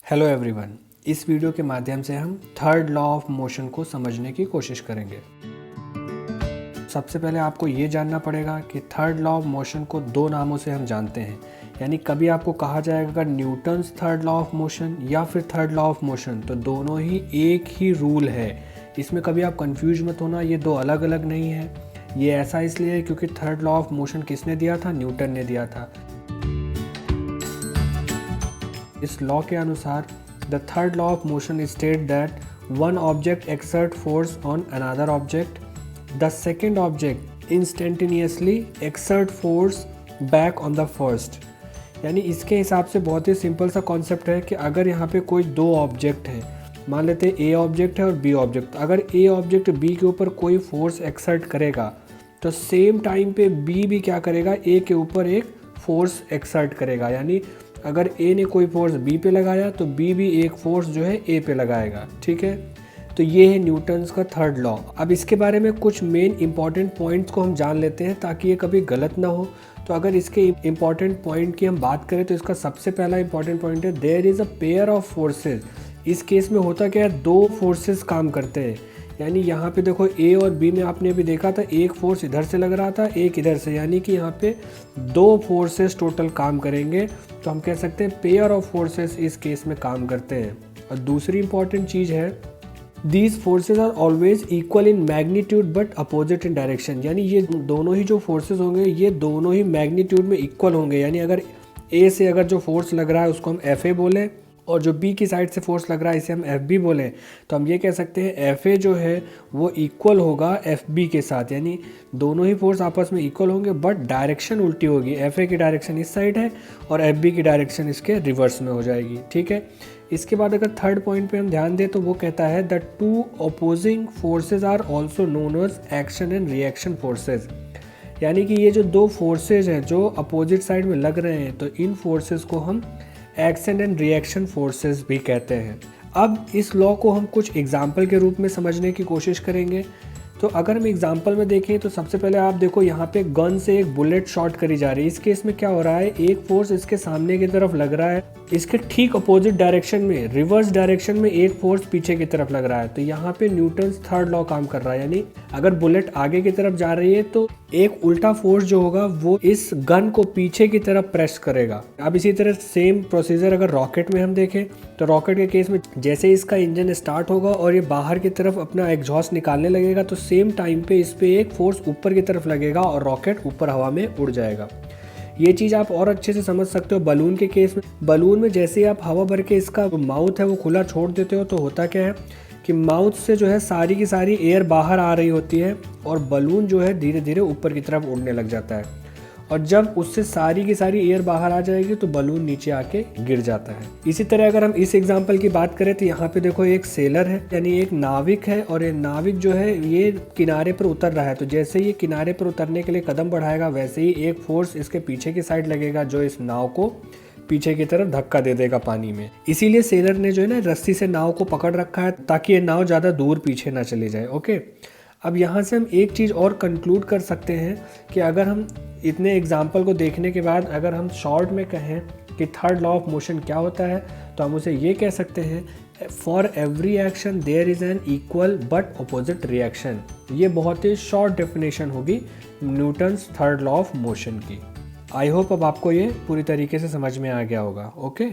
Hello everyone, इस video के माध्यम से हम थर्ड लॉ ऑफ मोशन को समझने की कोशिश करेंगे। सबसे पहले आपको ये जानना पड़ेगा कि थर्ड लॉ ऑफ मोशन को दो नामों से हम जानते हैं। यानी कभी आपको कहा जाएगा Newton's third law of motion या फिर थर्ड लॉ ऑफ मोशन, तो दोनों ही एक ही रूल है। इसमें कभी आप कंफ्यूज मत होना, ये दो अलग अलग नहीं है। ये ऐसा इसलिए है क्योंकि थर्ड लॉ ऑफ मोशन किसने दिया था? न्यूटन ने दिया था। इस लॉ के अनुसार the third law of motion state that one object exert force on another object, the second object instantaneously exert force back on the first. यानी इसके हिसाब से बहुत ही सिंपल सा कॉन्सेप्ट है कि अगर यहाँ पे कोई दो ऑब्जेक्ट है, मान लेते हैं ए ऑब्जेक्ट है और बी ऑब्जेक्ट, अगर ए ऑब्जेक्ट बी के ऊपर कोई फोर्स एक्सर्ट करेगा तो सेम टाइम पे बी भी क्या करेगा? ए के ऊपर एक फोर्स एक्सर्ट करेगा। यानी अगर ए ने कोई फोर्स बी पे लगाया तो बी भी एक फोर्स जो है ए पे लगाएगा। ठीक है, तो ये है न्यूटन्स का थर्ड लॉ। अब इसके बारे में कुछ मेन इंपॉर्टेंट पॉइंट्स को हम जान लेते हैं ताकि ये कभी गलत ना हो। तो अगर इसके इंपॉर्टेंट पॉइंट की हम बात करें तो इसका सबसे पहला इंपॉर्टेंट पॉइंट है there is a pair of forces. इस केस में होता क्या है? दो फोर्सेस काम करते हैं। यानी यहाँ पे देखो ए और बी में आपने अभी देखा था एक फोर्स इधर से लग रहा था, एक इधर से, यानी कि यहाँ पे दो फोर्सेस टोटल काम करेंगे। तो हम कह सकते हैं पेयर ऑफ फोर्सेस इस केस में काम करते हैं। और दूसरी इंपॉर्टेंट चीज़ है these forces are always equal in magnitude but opposite in direction. यानी ये दोनों ही जो फोर्सेज होंगे ये दोनों ही मैग्नीट्यूड में इक्वल होंगे। यानी अगर ए से अगर जो फोर्स लग रहा है उसको हम एफ ए बोलें और जो बी की साइड से फोर्स लग रहा है इसे हम एफ बी बोलें, तो हम ये कह सकते हैं एफ ए जो है वो इक्वल होगा एफ बी के साथ। यानी दोनों ही फोर्स आपस में इक्वल होंगे बट डायरेक्शन उल्टी होगी। एफ ए की डायरेक्शन इस साइड है और एफ बी की डायरेक्शन इसके रिवर्स में हो जाएगी। ठीक है, इसके बाद अगर थर्ड पॉइंट पे हम ध्यान दें तो वो कहता है the two opposing forces are also known as action and reaction forces. यानी कि ये जो दो फोर्सेज हैं जो अपोजिट साइड में लग रहे हैं तो इन फोर्सेज को हम एक्शन एंड रिएक्शन फोर्सेस भी कहते हैं। अब इस लॉ को हम कुछ एग्जाम्पल के रूप में समझने की कोशिश करेंगे। तो अगर हम एग्जाम्पल में देखें तो सबसे पहले आप देखो यहाँ पे गन से एक बुलेट शॉट करी जा रही है। इस केस में क्या हो रहा है? एक फोर्स इसके सामने की तरफ लग रहा है, इसके ठीक अपोजिट डायरेक्शन में, रिवर्स डायरेक्शन में एक फोर्स पीछे की तरफ लग रहा है। तो यहाँ पे न्यूटन्स थर्ड लॉ काम कर रहा है। यानी अगर बुलेट आगे की तरफ जा रही है तो एक उल्टा फोर्स जो होगा वो इस गन को पीछे की तरफ प्रेस करेगा। अब इसी तरह सेम प्रोसीजर अगर रॉकेट में हम देखें तो रॉकेट के केस में जैसे इसका इंजन स्टार्ट होगा और ये बाहर की तरफ अपना एग्जॉस्ट निकालने लगेगा तो सेम टाइम पे इस पे एक फोर्स ऊपर की तरफ लगेगा और रॉकेट ऊपर हवा में उड़ जाएगा। ये चीज़ आप और अच्छे से समझ सकते हो बलून के केस में। बलून में जैसे आप हवा भर के इसका माउथ है वो खुला छोड़ देते हो तो होता क्या है कि माउथ से जो है सारी की सारी एयर बाहर आ रही होती है और बलून जो है धीरे धीरे ऊपर की तरफ उड़ने लग जाता है। और जब उससे सारी की सारी एयर बाहर आ जाएगी तो बलून नीचे आके गिर जाता है। इसी तरह अगर हम इस एग्जांपल की बात करें तो यहाँ पे देखो एक सेलर है, यानी एक नाविक है और ये नाविक जो है ये किनारे पर उतर रहा है। तो जैसे ये किनारे पर उतरने के लिए कदम बढ़ाएगा वैसे ही एक फोर्स इसके पीछे की साइड लगेगा जो इस नाव को पीछे की तरफ धक्का दे देगा पानी में। इसीलिए सेलर ने जो है ना रस्सी से नाव को पकड़ रखा है ताकि ये नाव ज़्यादा दूर पीछे ना चली जाए। ओके, अब यहाँ से हम एक चीज़ और कंक्लूड कर सकते हैं कि अगर हम इतने एग्जाम्पल को देखने के बाद अगर हम शॉर्ट में कहें कि थर्ड लॉ ऑफ मोशन क्या होता है तो हम उसे ये कह सकते हैं for every action there is an equal but opposite reaction. ये बहुत ही शॉर्ट डेफिनेशन होगी Newton's third law of motion की। आई होप अब आपको ये पूरी तरीके से समझ में आ गया होगा। ओके।